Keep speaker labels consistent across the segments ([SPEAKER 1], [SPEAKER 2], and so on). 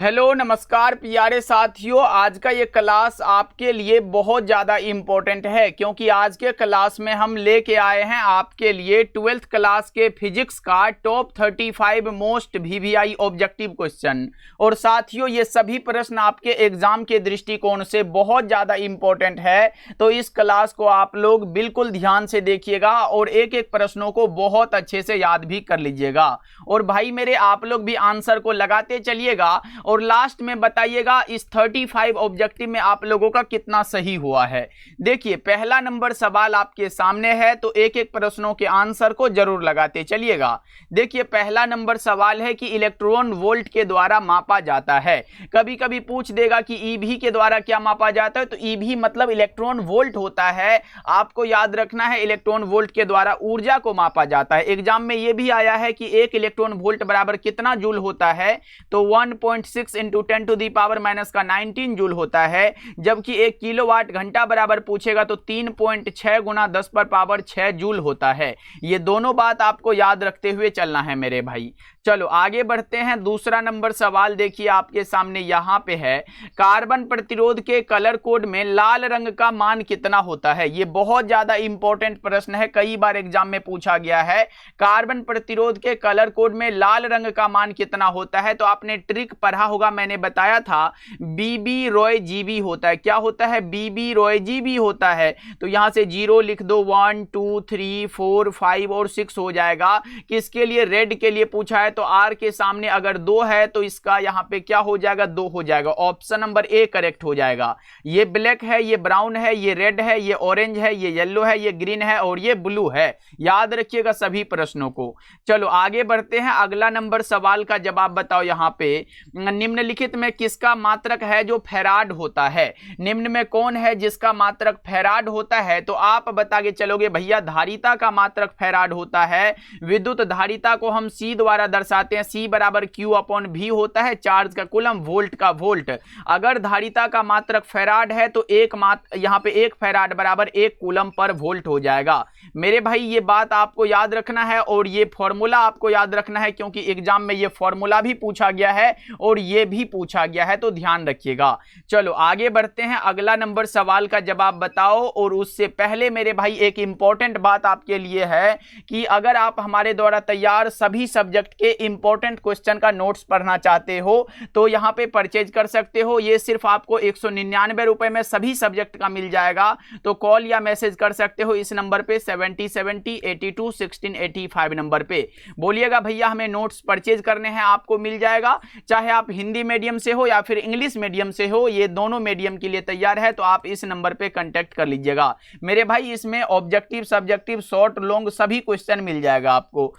[SPEAKER 1] Hello नमस्कार प्यारे साथियों, आज का ये क्लास आपके लिए बहुत ज़्यादा इम्पोर्टेंट है क्योंकि आज के क्लास में हम लेके आए हैं आपके लिए 12th क्लास के फिजिक्स का top 35 most VVI objective question. और साथियों ये सभी प्रश्न आपके एग्जाम के दृष्टिकोण से बहुत ज़्यादा इम्पोर्टेंट है, तो इस क्लास को आप लोग बिल्कुल ध्यान से देखिएगा और एक एक प्रश्नों को बहुत अच्छे से याद भी कर लीजिएगा। और भाई मेरे आप लोग भी आंसर को लगाते चलिएगा और लास्ट में बताइएगा इस 35 ऑब्जेक्टिव में आप लोगों का कितना सही हुआ है। देखिए पहला नंबर सवाल आपके सामने है, तो एक एक प्रश्नों के आंसर को जरूर लगाते चलिएगा। देखिए पहला नंबर सवाल है कि इलेक्ट्रॉन वोल्ट के द्वारा मापा जाता है। कभी कभी पूछ देगा कि ईवी के द्वारा क्या मापा जाता है, तो ईवी मतलब इलेक्ट्रॉन वोल्ट होता है। आपको याद रखना है इलेक्ट्रॉन वोल्ट के द्वारा ऊर्जा को मापा जाता है। एग्जाम में यह भी आया है कि एक इलेक्ट्रॉन वोल्ट बराबर कितना जूल होता है, तो 1.6 into 10 to the power minus का 19 जूल होता है। जबकि 1 किलोवाट घंटा बराबर पूछेगा तो 3.6 गुना 10 पर पावर 6 जूल होता है। ये दोनों बात आपको याद रखते हुए चलना है मेरे भाई। चलो आगे बढ़ते हैं। दूसरा नंबर सवाल देखिए आपके सामने यहां पे है, कार्बन प्रतिरोध के कलर कोड में लाल रंग का मान कितना होता है। ये बहुत ज्यादा इंपॉर्टेंट प्रश्न है, कई बार एग्जाम में पूछा गया है। कार्बन प्रतिरोध के कलर कोड में लाल रंग का मान कितना होता है, तो आपने ट्रिक पढ़ा होगा, मैंने बताया था बीबी रॉय जीबी होता है। क्या होता है? बीबी रॉय जीबी होता है। तो यहां से 0 लिख दो, 1 2 3 4 5 और 6 हो जाएगा। किसके लिए? रेड के लिए पूछा है, तो आर के सामने अगर 2 है तो इसका यहां पे क्या हो जाएगा? 2 हो जाएगा। ऑप्शन नंबर ए करेक्ट हो जाएगा। ये ब्लैक है, ये ब्राउन है, ये रेड है, ये ऑरेंज है, ये येलो है, ये ग्रीन है और ये ब्लू है। याद रखिएगा सभी प्रश्नों को। चलो आगे बढ़ते हैं। अगला नंबर सवाल का जवाब बताओ। यहां पे निम्नलिखित में किसका मात्रक है जो फैराड होता है? निम्न में कौन है जिसका मात्रक फैराड होता है? तो आप बता के चलोगे भैया धारिता का मात्रक फैराड होता है। विद्युत धारिता को हम सी द्वारा दर्शाते हैं, सी बराबर क्यू अपॉन वी होता है, चार्ज का कूलम, वोल्ट का वोल्ट। अगर धारिता का मात्रक फैराड है तो यहां पे 1 फैराड बराबर 1 कूलम पर वोल्ट हो जाएगा। मेरे भाई ये बात आपको याद रखना है और ये फॉर्मूला आपको याद रखना है क्योंकि एग्जाम में ये फॉर्मूला भी पूछा गया है और ये भी पूछा गया है, तो ध्यान रखिएगा। चलो आगे बढ़ते हैं। अगला नंबर सवाल का जवाब बताओ। और उससे पहले मेरे भाई एक इंपॉर्टेंट बात आपके लिए है कि अगर आप हमारे द्वारा तैयार सभी सब्जेक्ट के इंपॉर्टेंट क्वेश्चन का नोट्स पढ़ना चाहते हो तो यहां पे परचेज कर सकते हो। ये सिर्फ आपको 199 रुपए में सभी सब्जेक्ट का मिल जाएगा। तो कॉल या मैसेज कर सकते हो इस नंबर पे 7070 82 16 85 नंबर पे। बोलिएगा भैया हमें नोट्स परचेज करने हैं, आपको मिल जाएगा। चाहे आप हिंदी मीडियम से हो या फिर इंग्लिश मीडियम से हो, ये दोनों मीडियम के लिए तैयार है, तो आप इस नंबर पे कांटेक्ट कर लीजिएगा मेरे भाई। इसमें ऑब्जेक्टिव, सब्जेक्टिव, शॉर्ट, लॉन्ग सभी क्वेश्चन मिल जाएगा आपको,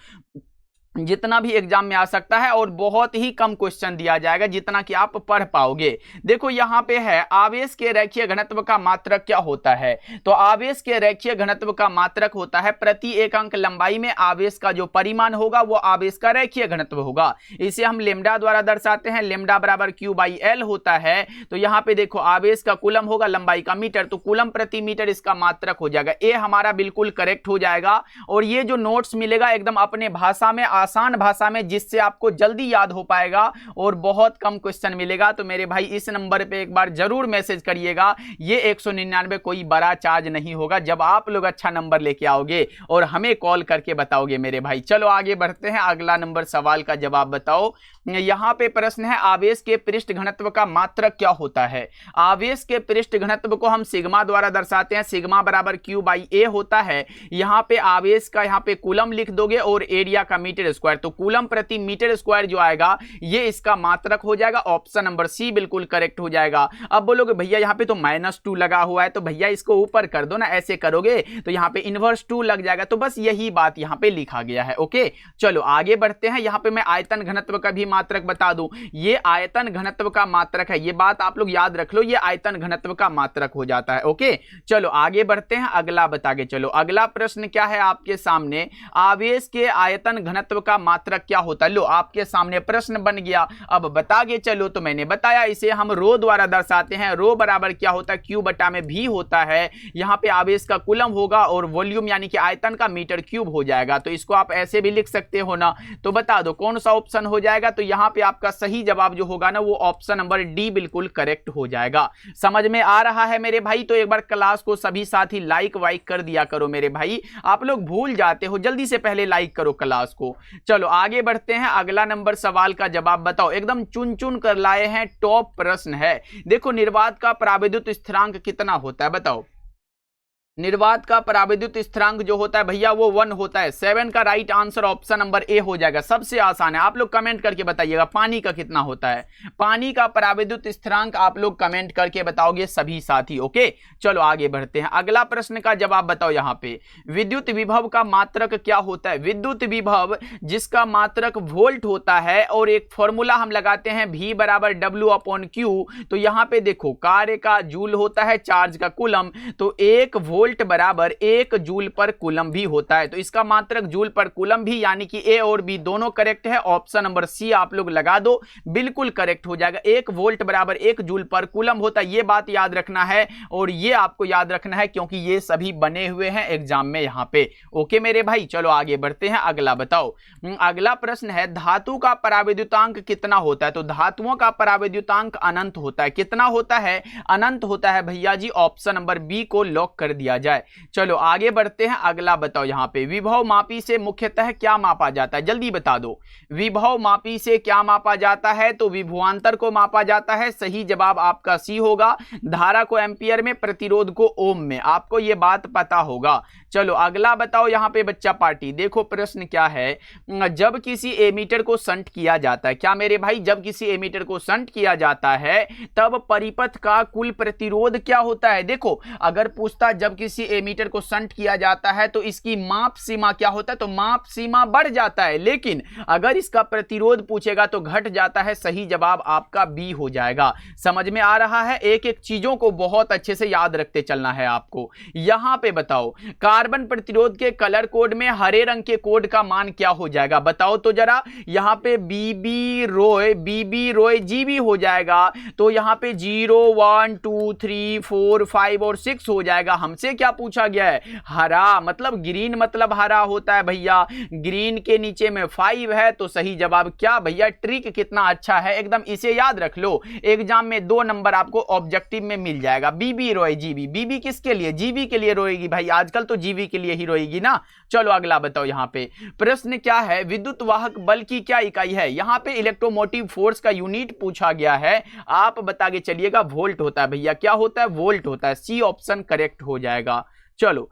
[SPEAKER 1] जितना भी एग्जाम में आ सकता है। और बहुत ही कम क्वेश्चन दिया जाएगा जितना कि आप पढ़ पाओगे। देखो यहां पे है आवेश के रेखीय घनत्व का मात्रक क्या होता है। तो आवेश के रेखीय घनत्व का मात्रक होता है प्रति एकांक लंबाई में आवेश का जो परिमाण होगा वो आवेश का रेखीय घनत्व होगा। इसे हम लेमडा द्वारा दर्शाते हैं। लेमडा बराबर क्यू बाई एल होता है। तो यहां पे देखो आवेश का कूलम होगा, लंबाई का मीटर, तो कूलम प्रति मीटर इसका मात्रक हो जाएगा। ये हमारा बिल्कुल करेक्ट हो जाएगा। और ये जो नोट्स मिलेगा एकदम अपने भाषा में, आसान भाषा में, जिससे आपको जल्दी याद हो पाएगा और बहुत कम क्वेश्चन मिलेगा। तो मेरे भाई इस नंबर पे एक बार जरूर मैसेज करिएगा। ये 199 कोई बड़ा चार्ज नहीं होगा जब आप लोग अच्छा नंबर लेके आओगे और हमें कॉल करके बताओगे मेरे भाई। चलो आगे बढ़ते हैं। अगला नंबर सवाल का जवाब बताओ। यहां पे प्रश्न है आवेश के पृष्ठ घनत्व का मात्रक क्या होता है। आवेश के पृष्ठ घनत्व को हम सिग्मा द्वारा दर्शाते हैं। सिग्मा बराबर क्यू बाई ए होता है। यहां पे आवेश का यहां पे कूलम लिख दोगे और एरिया का मीटर स्क्वायर, तो कूलम प्रति मीटर स्क्वायर जो आएगा ये इसका मात्रक हो जाएगा। ऑप्शन नंबर सी बिल्कुल करेक्ट हो जाएगा। अब बोलोगे भैया यहाँ पे तो -2 लगा हुआ है, तो भैया इसको ऊपर कर दो ना, ऐसे करोगे तो यहाँ पे इनवर्स 2 लग जाएगा। तो बस यही बात यहाँ पे लिखा गया है। ओके चलो आगे बढ़ते हैं। यहाँ पे मैं आयतन घनत्व का भी मात्रक बता दूं। ये आयतन घनत्व का मात्रक है, ये बात आप लोग याद रख लो, ये आयतन घनत्व का मात्रक हो जाता है। ओके चलो आगे बढ़ते हैं। अगला बता के चलो। अगला प्रश्न क्या है आपके सामने, आवेश के आयतन घनत्व का मात्रक क्या होता है। लो आपके सामने प्रश्न बन गया, अब बता के चलो। तो मैंने बताया इसे हम रो द्वारा दर्शाते हैं। रो बराबर क्या होता है, क्यू बटा में भी होता है। यहाँ पे आवेश का कूलम होगा और वॉल्यूम यानी कि आयतन का मीटर क्यूब हो जाएगा। तो इसको आप ऐसे भी लिख सकते हो ना। तो बता दो कौन सा ऑप्शन हो जाएगा। तो यहाँ पे आपका सही जवाब जो होगा ना वो ऑप्शन नंबर डी बिल्कुल करेक्ट हो जाएगा। समझ में आ रहा है मेरे भाई। तो एक बार क्लास को सभी साथी लाइक वाइक कर दिया करो मेरे भाई, आप लोग भूल जाते हो, जल्दी से पहले लाइक करो क्लास को। चलो आगे बढ़ते हैं, अगला नंबर सवाल का जवाब बताओ। एकदम चुन चुन कर लाए हैं, टॉप प्रश्न है। देखो निर्वात का पराविद्युत स्थिरांक कितना होता है बताओ। निर्वात का पराविद्युत स्थिरांक जो होता है भैया वो 1 होता है। 7 का right answer option number A हो जाएगा। सबसे आसान है, आप लोग कमेंट करके बताइएगा पानी का कितना होता है। पानी का पराविद्युत स्थिरांक आप लोग कमेंट करके बताओगे सभी साथी। ओके चलो आगे बढ़ते हैं, अगला प्रश्न का जवाब बताओ। यहाँ पे विद्युत विभव का मात्रक क्या होता है। विद्युत विभव जिसका मात्रक वोल्ट होता है और एक फॉर्मूला हम लगाते हैं V बराबर W/Q। तो यहाँ पे देखो कार्य का जूल होता है, चार्ज का कूलम, तो 1 वोल्ट बराबर 1 जूल पर कूलम भी होता है। तो इसका मात्रक जूल पर कूलम भी, यानी कि ए और बी दोनों करेक्ट है। ऑप्शन नंबर सी आप लोग लगा दो, बिल्कुल करेक्ट हो जाएगा। 1 वोल्ट बराबर 1 जूल पर कूलम होता है, ये बात याद रखना है और ये आपको याद रखना है क्योंकि ये सभी बने हुए हैं एग्जाम में यहाँ पे। ओके मेरे भाई चलो आगे बढ़ते हैं, अगला बताओ। अगला प्रश्न है धातु का पराविद्युतांक कितना होता है। तो धातुओं का पराविद्युतांक अनंत होता है। कितना होता है, अनंत होता है भैया जी। ऑप्शन नंबर बी को लॉक कर दिया जाए। चलो आगे बढ़ते हैं, अगला बताओ। यहाँ पे विभव मापी से मुख्यतः क्या मापा जाता है, जल्दी बता दो। विभव मापी से क्या मापा जाता है, तो विभवांतर को मापा जाता है। सही जवाब आपका सी होगा। धारा को एम्पियर में, प्रतिरोध को ओम में, आपको ये बात पता होगा। चलो अगला बताओ यहाँ पे बच्चा पार्टी। देखो प्रश्न क्या है, जब किसी एमीटर को संट किया जाता है, क्या मेरे भाई, जब किसी एमीटर को संट किया जाता है तब परिपथ का कुल प्रतिरोध क्या होता है। देखो अगर पूछता जब किसी एमीटर को संट किया जाता है तो इसकी माप सीमा क्या होता है, तो माप सीमा बढ़ जाता है, लेकिन अगर इसका प्रतिरोध पूछेगा तो घट जाता है। सही जवाब आपका बी हो जाएगा। समझ में आ रहा है, एक एक चीजों को बहुत अच्छे से याद रखते चलना है आपको। यहां पे बताओ कार्बन प्रतिरोध के कलर कोड में हरे रंग के कोड का मान क्या हो जाएगा, बताओ तो जरा। यहां पे बीबी रोय जीबी हो जाएगा, तो यहां पे 0 1 2 3 4 5 और 6 हो जाएगा। हमसे क्या पूछा गया है, हरा मतलब ग्रीन मतलब हरा होता है भैया। ग्रीन के नीचे में 5 है, तो सही जवाब क्या भैया। ट्रिक कितना अच्छा है, एकदम इसे याद रख लो। एग्जाम में 2 नंबर आपको ऑब्जेक्टिव में मिल जाएगा। बीबी रोए जीबी, बीबी किसके लिए, जीबी के लिए रोएगी भाई, आजकल तो जीबी के लिए ही रोएगी ना। चलो अगला बताओ। यहाँ पे प्रश्न क्या है, विद्युत वाहक बल की क्या इकाई है। यहाँ पे इलेक्ट्रोमोटिव फोर्स का यूनिट पूछा गया है, आप बता के चलिएगा। वोल्ट होता है भैया, क्या होता है, वोल्ट होता है। सी ऑप्शन करेक्ट हो जाएगा। चलो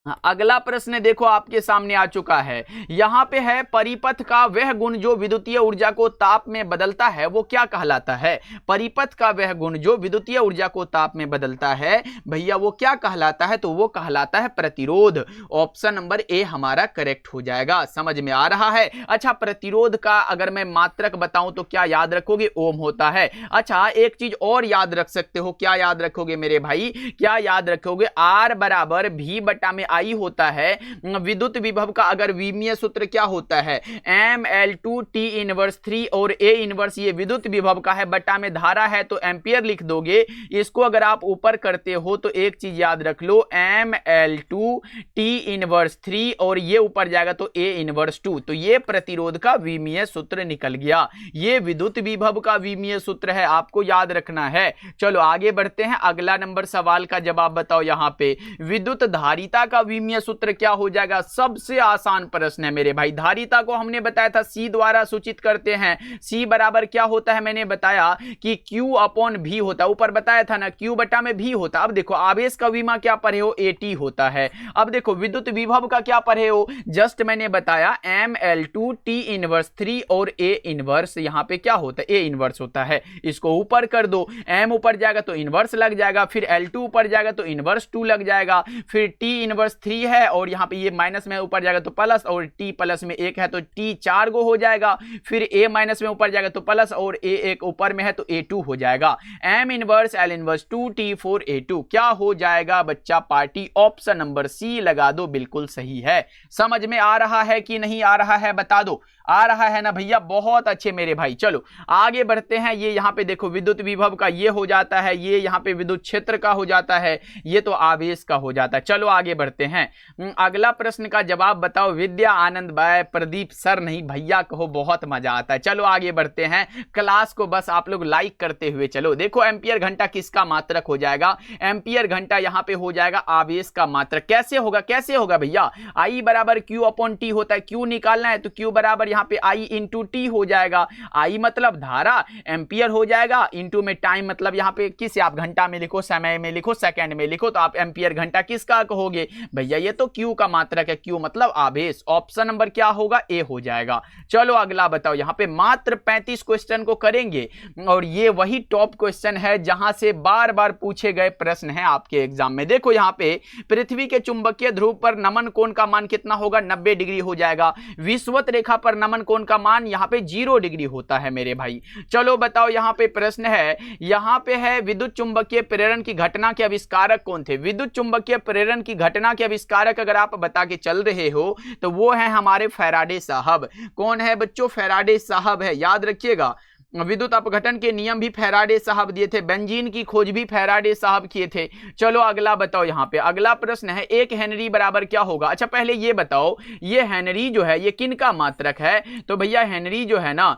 [SPEAKER 1] अगला प्रश्न देखो आपके सामने आ चुका है। यहां पे है परिपथ का वह गुण जो विद्युतीय ऊर्जा को ताप में बदलता है वो क्या कहलाता है। परिपथ का वह गुण जो विद्युतीय ऊर्जा को ताप में बदलता है भैया वो क्या कहलाता है, तो वो कहलाता है प्रतिरोध। ऑप्शन नंबर ए हमारा करेक्ट हो जाएगा। समझ में आ रहा है। अच्छा प्रतिरोध का अगर मैं मात्रक बताऊं तो क्या याद रखोगे, ओम होता है। अच्छा एक चीज और याद रख सकते हो, क्या याद रखोगे मेरे भाई, क्या याद रखोगे, आर बराबर भी बटा में आई होता है। विद्युत विभव का अगर विमीय सूत्र क्या होता है, ML2 T इनवर्स 3 और A इनवर्स ये विद्युत विभव का है, बटा में धारा है तो एम्पियर लिख दोगे। इसको अगर आप ऊपर करते हो तो एक चीज याद रख लो, ML2 T इनवर्स 3 और ये ऊपर जाएगा तो A इनवर्स 2। तो ये प्रतिरोध का विमीय सूत्र निकल गया। ये विद्युत विभव का विमीय सूत्र है, आपको याद रखना है। चलो आगे बढ़ते हैं, अगला नंबर सवाल का जवाब बताओ। यहाँ पे विद्युत धारिता का विमीय सूत्र क्या हो जाएगा। सबसे आसान प्रश्न है मेरे भाई। धारिता को हमने बताया था सी द्वारा सूचित करते हैं। सी बराबर क्या होता है, मैंने बताया कि Q/V होता है, ऊपर बताया था ना, Q बटा में V होता। अब देखो आवेश का विमा क्या पढ़े हो, AT होता है। अब देखो विद्युत विभव का क्या पढ़े हो, जस्ट मैंने बताया ML2 T इनवर्स 3 और A इनवर्स यहाँ पे क्या होता है, A इनवर्स होता है। इसको ऊपर कर दो, M ऊपर जाएगा तो इनवर्स लग जाएगा, फिर L2 ऊपर जाएगा तो इनवर्स 2 लग जाएगा, फिर T इनवर्स 3 है और यहाँ पे ये माइनस में ऊपर जाएगा तो प्लस, और t प्लस में 1 है तो t 4 गो हो जाएगा। फिर a माइनस में ऊपर जाएगा तो प्लस, और a एक ऊपर में है तो a2 हो जाएगा। m inverse l inverse 2t4 a2 क्या हो जाएगा बच्चा पार्टी? ऑप्शन नंबर सी लगा दो, बिल्कुल सही है। समझ में आ रहा है कि नहीं आ रहा है, बता दो। आ रहा है ना भैया, बहुत अच्छे मेरे भाई। चलो आगे बढ़ते हैं। ये यहाँ पे देखो विद्युत विभव का ये हो जाता है, ये यहाँ पे विद्युत क्षेत्र का हो जाता है, ये तो आवेश का हो जाता है। चलो आगे बढ़ते हैं। अगला प्रश्न का जवाब बताओ। विद्या आनंद बाय प्रदीप सर नहीं भैया कहो, बहुत मजा आता है। चलो आगे बढ़ते हैं। क्लास को बस आप लोग लाइक करते हुए चलो। देखो एम्पियर घंटा किसका मात्रक हो जाएगा? एम्पियर घंटा यहाँ पे हो जाएगा आवेश का मात्रक। कैसे होगा? कैसे होगा भैया? I बराबर Q अपॉन T होता है। Q निकालना है तो Q बराबर यहाँ पे I इंटू टी हो जाएगा। I मतलब धारा, एम्पियर हो जाएगा, इंटू में टाइम मतलब यहाँ पे किस आप घंटा में लिखो, समय में लिखो, सेकंड में लिखो, तो आप एम्पियर घंटा किसका कहोगे भैया? ये तो Q का मात्रक है। Q मतलब आवेश। ऑप्शन नंबर क्या होगा? ए हो जाएगा। चलो अगला बताओ। यहाँ पे मात्र 35 क्वेश्चन को करेंगे और ये वही टॉप क्वेश्चन है जहां से बार बार पूछे गए प्रश्न है आपके एग्जाम में। देखो यहाँ पे पृथ्वी के चुंबकीय ध्रुव पर नमन कोण का मान कितना होगा? 90 डिग्री हो जाएगा। विषुवत रेखा पर नमन कोण का मान यहाँ पे 0 डिग्री होता है मेरे भाई। चलो बताओ। यहाँ पे प्रश्न है, यहाँ पे है विद्युत चुंबकीय प्रेरण की घटना के आविष्कारक कौन थे? विद्युत चुंबकीय प्रेरण की घटना के आविष्कारक अगर आप बता के चल रहे हो तो वो है हमारे फैराडे साहब। कौन है बच्चों? फैराडे साहब है, याद रखिएगा। विद्युत अपघटन के नियम भी फैराडे साहब दिए थे, बेंजीन की खोज भी फैराडे साहब किए थे। चलो अगला बताओ। यहाँ पे अगला प्रश्न है, 1 हेनरी बराबर क्या होगा? अच्छा पहले ये बताओ, ये हेनरी जो है ये किन का मात्रक है? तो भैया हेनरी जो है ना,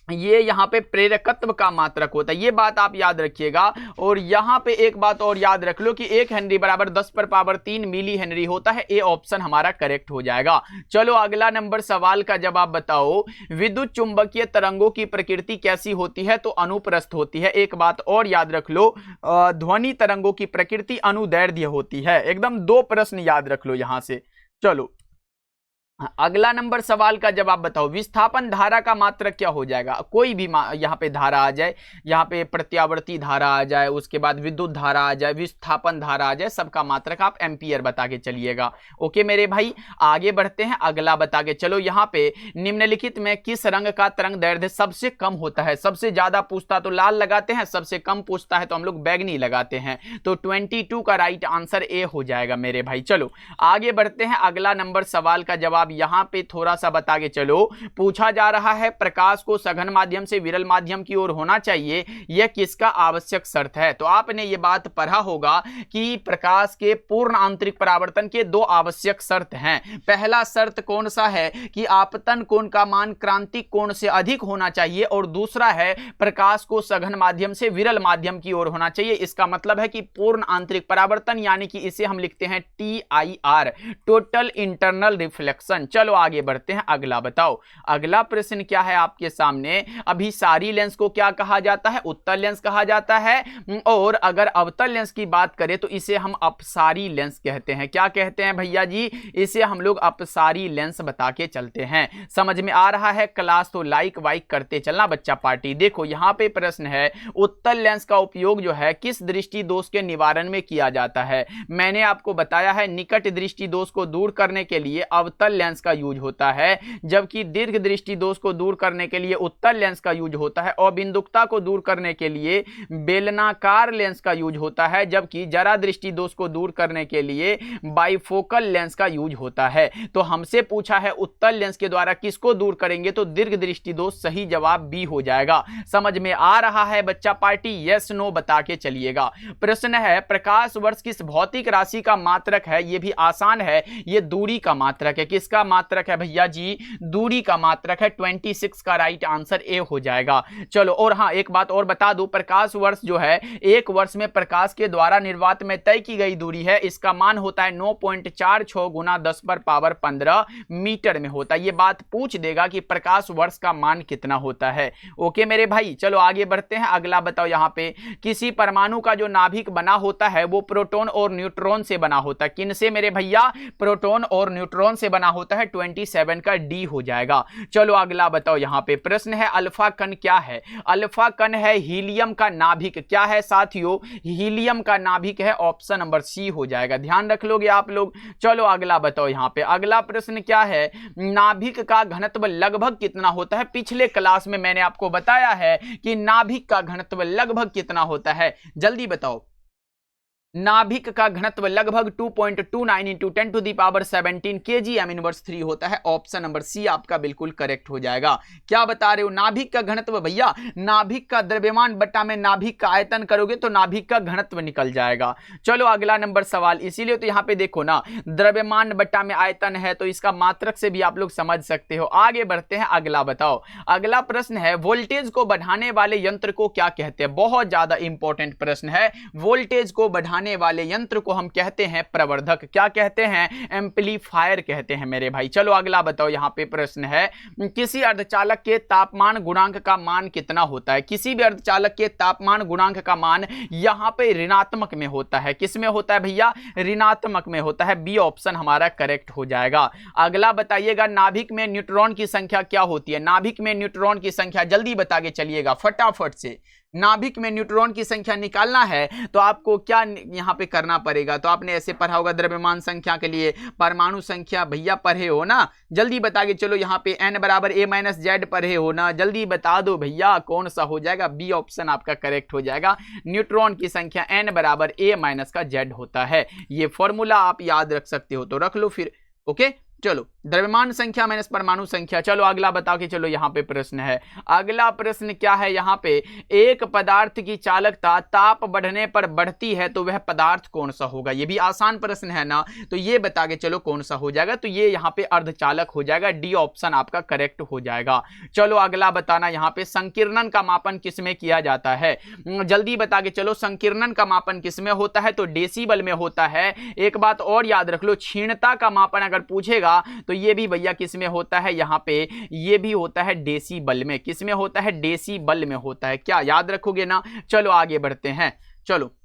[SPEAKER 1] ये यहाँ पे प्रेरकत्व का मात्रक होता है, ये बात आप याद रखिएगा। और यहाँ पे एक बात और याद रख लो कि 1 हेनरी बराबर 10 पर पावर 3 मिली हेनरी होता है। ए ऑप्शन हमारा करेक्ट हो जाएगा। चलो अगला नंबर सवाल का जवाब बताओ। विद्युत चुंबकीय तरंगों की प्रकृति कैसी होती है? तो अनुप्रस्थ होती है। एक बात और याद रख लो, ध्वनि तरंगों की प्रकृति अनुदैर्ध्य होती है। एकदम 2 प्रश्न याद रख लो यहां से। चलो अगला नंबर सवाल का जवाब बताओ। विस्थापन धारा का मात्रक क्या हो जाएगा? कोई भी यहाँ पे धारा आ जाए, यहाँ पे प्रत्यावर्ती धारा आ जाए, उसके बाद विद्युत धारा आ जाए, विस्थापन धारा आ जाए, सबका मात्रक आप एम्पियर बता के चलिएगा। ओके मेरे भाई आगे बढ़ते हैं। अगला बता के चलो। यहाँ पे निम्नलिखित में किस रंग का तरंग दैर्ध्य सबसे कम होता है? सबसे ज्यादा पूछता तो लाल लगाते हैं, सबसे कम पूछता है तो हम लोग बैगनी लगाते हैं। तो 22 का राइट आंसर ए हो जाएगा मेरे भाई। चलो आगे बढ़ते हैं। अगला नंबर सवाल का जवाब यहां पे थोड़ा सा बता के चलो। पूछा जा रहा है, प्रकाश को सघन माध्यम से विरल माध्यम की ओर होना चाहिए, यह किसका आवश्यक शर्त है? तो आपने ये बात पढ़ा होगा कि प्रकाश के पूर्ण आंतरिक परावर्तन के 2 आवश्यक शर्त हैं। पहला शर्त कौन सा है कि आपतन कोण का मान क्रांतिक कोण से अधिक होना चाहिए, और दूसरा है प्रकाश को सघन माध्यम से विरल माध्यम की ओर होना चाहिए। इसका मतलब है कि पूर्ण आंतरिक परावर्तन, यानी कि इसे हम लिखते हैं TIR, टोटल इंटरनल रिफ्लेक्शन। चलो आगे बढ़ते हैं। अगला बताओ। अगला प्रश्न क्या है आपके सामने? अभिसारी लेंस को क्या कहा जाता है? उत्तल लेंस कहा जाता है। और अगर अवतल लेंस की बात करें तो इसे हम अपसारी लेंस कहते हैं। क्या कहते हैं भैया जी? इसे हम लोग अपसारी लेंस बता के चलते हैं। समझ में आ रहा है? क्लास तो लाइक वाइक करते चलना बच्चा पार्टी। देखो यहाँ पे प्रश्न है, उत्तल लेंस का उपयोग जो है किस दृष्टि दोष के निवारण में किया जाता है? मैंने आपको बताया है निकट दृष्टि दोष को दूर करने के लिए अवतल लेंस का यूज होता है, जबकि दीर्घ दृष्टि दोष को दूर करने के लिए उत्तल लेंस का यूज होता है। अबिंदुकता को दूर करने के लिए बेलनाकार लेंस का यूज होता है, जबकि जरा दृष्टि दोष को दूर करने के लिए बाइफोकल लेंस का यूज होता है। तो हमसे पूछा है उत्तल लेंस के द्वारा किसको दूर करेंगे? तो दीर्घ दृष्टि दोष। सही जवाब बी हो जाएगा। समझ में आ रहा है बच्चा पार्टी? यस नो बता के चलिएगा। प्रश्न है, प्रकाश वर्ष किस भौतिक राशि का मात्रक है? यह भी आसान है, यह दूरी का मात्रक है। किसका मात्रक है भैया जी? दूरी का मात्रक है। 26 का राइट आंसर ए हो जाएगा। चलो और हाँ एक बात और बता दूं, प्रकाश वर्ष जो है एक वर्ष में प्रकाश के द्वारा निर्वात में तय की गई दूरी है, इसका मान होता है 9.46 गुना 10 पर पावर 15 मीटर में होता है। ये बात पूछ देगा कि प्रकाश वर्ष का मान कितना होता है। ओके मेरे भाई चलो आगे बढ़ते हैं। अगला बताओ। यहाँ पे किसी परमाणु का जो नाभिक बना होता है वो प्रोटॉन और न्यूट्रॉन से बना होता है। किन से मेरे भैया? प्रोटॉन और न्यूट्रॉन से बना होता है 27 का डी हो जाएगा। चलो अगला बताओ, यहां पे प्रश्न है अल्फा कण क्या है? अल्फा कण है हीलियम का नाभिक। क्या है साथियों? हीलियम का नाभिक है, ऑप्शन नंबर सी हो जाएगा। ध्यान रख लोगे आप लोग। चलो अगला बताओ, यहां पे अगला प्रश्न क्या है? नाभिक का घनत्व लगभग कितना होता है? पिछले क्लास में मैंने आपको बताया है कि नाभिक का घनत्व लगभग कितना होता है, जल्दी बताओ। नाभिक का घनत्व लगभग 2.29 into 10 to the power 17 kgm−3 होता है। ऑप्शन नंबर सी आपका बिल्कुल करेक्ट हो जाएगा। क्या बता रहे हो? नाभिक का घनत्व भैया, नाभिक का द्रव्यमान बट्टा में नाभिक का आयतन करोगे तो नाभिक का घनत्व निकल जाएगा। चलो अगला नंबर सवाल, इसीलिए तो यहाँ पे देखो ना, द्रव्यमान बट्टा में आयतन है तो इसका मात्रक से भी आप लोग समझ सकते हो। आगे बढ़ते हैं, अगला बताओ। अगला प्रश्न है वोल्टेज को बढ़ाने वाले यंत्र को क्या कहते हैं? बहुत ज्यादा इंपॉर्टेंट प्रश्न है। वोल्टेज को बढ़ाने वाले यंत्र को हम कहते हैं प्रवर्धक। क्या कहते हैं? एम्पलीफायर कहते हैं मेरे भाई। चलो अगला बताओ, यहां पे प्रश्न है किसी अर्धचालक के तापमान गुणांक का मान कितना होता है? किसी भी अर्धचालक के तापमान गुणांक का मान यहां पे ऋणात्मक में होता है। किस में होता है भैया? ऋणात्मक में होता है। बी ऑप्शन हमारा करेक्ट हो जाएगा। अगला बताइएगा, नाभिक में न्यूट्रॉन की संख्या क्या होती है? नाभिक में न्यूट्रॉन की संख्या जल्दी बता के चलिएगा फटाफट से। नाभिक में न्यूट्रॉन की संख्या निकालना है तो आपको क्या यहां पे करना पड़ेगा? तो आपने ऐसे पढ़ा होगा द्रव्यमान संख्या के लिए, परमाणु संख्या भैया पढ़े हो ना, जल्दी बता के चलो। यहां पे n बराबर a-z पढ़े हो ना, जल्दी बता दो भैया कौन सा हो जाएगा। बी ऑप्शन आपका करेक्ट हो जाएगा। न्यूट्रॉन की संख्या n बराबर a- का z होता है। ये फॉर्मूला आप याद रख सकते हो तो रख लो फिर। ओके, चलो द्रव्यमान संख्या माइनस परमाणु संख्या। चलो अगला बताओ कि चलो यहां पे प्रश्न है। अगला प्रश्न क्या है? यहां पे एक पदार्थ की चालकता ताप बढ़ने पर बढ़ती है तो वह पदार्थ कौन सा होगा? ये भी आसान प्रश्न है ना, तो ये बता के चलो कौन सा हो जाएगा। तो ये यहां पे अर्धचालक हो जाएगा। डी ऑप्शन आपका करेक्ट हो जाएगा। चलो अगला बताना, यहां पे संकीर्णन का मापन किसमें किया जाता है? जल्दी बता के चलो। संकीर्णन का मापन किसमें होता है? तो डेसिबल में होता है। एक बात और याद रख लो, क्षीणता का मापन अगर पूछेगा तो ये भी भैया किसमें होता है? यहां पे ये भी होता है डेसिबल में। किसमें होता है? डेसिबल में होता है। क्या याद रखोगे ना? चलो आगे बढ़ते हैं। चलो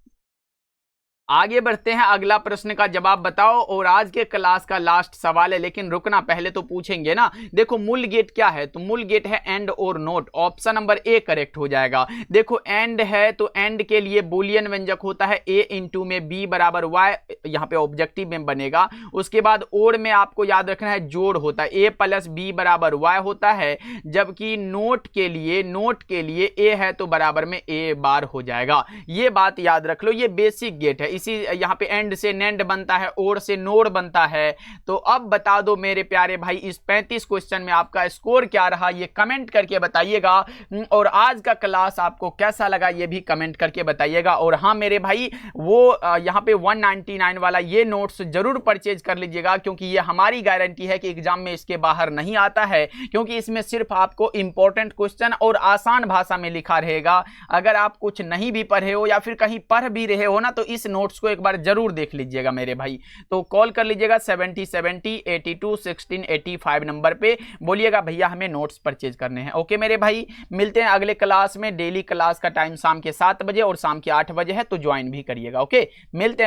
[SPEAKER 1] आगे बढ़ते हैं, अगला प्रश्न का जवाब बताओ। और आज के क्लास का लास्ट सवाल है, लेकिन रुकना, पहले तो पूछेंगे ना। देखो मूल गेट क्या है? तो मूल गेट है एंड और note. Option number A correct हो जाएगा। देखो एंड है तो एंड के लिए बूलियन व्यंजक होता है ए इंटू में बी बराबर वाई, यहाँ पे ऑब्जेक्टिव में बनेगा। उसके बाद और में आपको याद रखना है जोड़ होता है, ए प्लस बी बराबर वाई होता है। जबकि नोट के लिए ए है तो बराबर में ए बार हो जाएगा। ये बात याद रख लो, ये बेसिक गेट है। इसी यहां पे एंड से नेंड बनता है, और से नोड बनता है। तो अब बता दो मेरे प्यारे भाई, इस 35 क्वेश्चन में आपका स्कोर क्या रहा ये कमेंट करके बताइएगा। और आज का क्लास आपको कैसा लगा ये भी कमेंट करके बताइएगा। और हाँ मेरे भाई, वो यहां पे 199 वाला ये नोट्स जरूर परचेज कर लीजिएगा, क्योंकि ये हमारी गारंटी है कि एग्जाम में इसके बाहर नहीं आता है, क्योंकि इसमें सिर्फ आपको इंपॉर्टेंट क्वेश्चन और आसान भाषा में लिखा रहेगा। अगर आप कुछ नहीं भी पढ़े हो या फिर कहीं पढ़ भी रहे हो ना, तो इस नोट्स को एक बार जरूर देख लीजिएगा मेरे भाई। तो कॉल कर लीजिएगा 7070 82 16 85 नंबर पे, बोलिएगा भैया हमें नोट्स परचेज करने हैं। ओके मेरे भाई, मिलते हैं अगले क्लास में। डेली क्लास का टाइम शाम के 7 बजे और शाम के 8 बजे है, तो ज्वाइन भी करिएगा। ओके, मिलते हैं।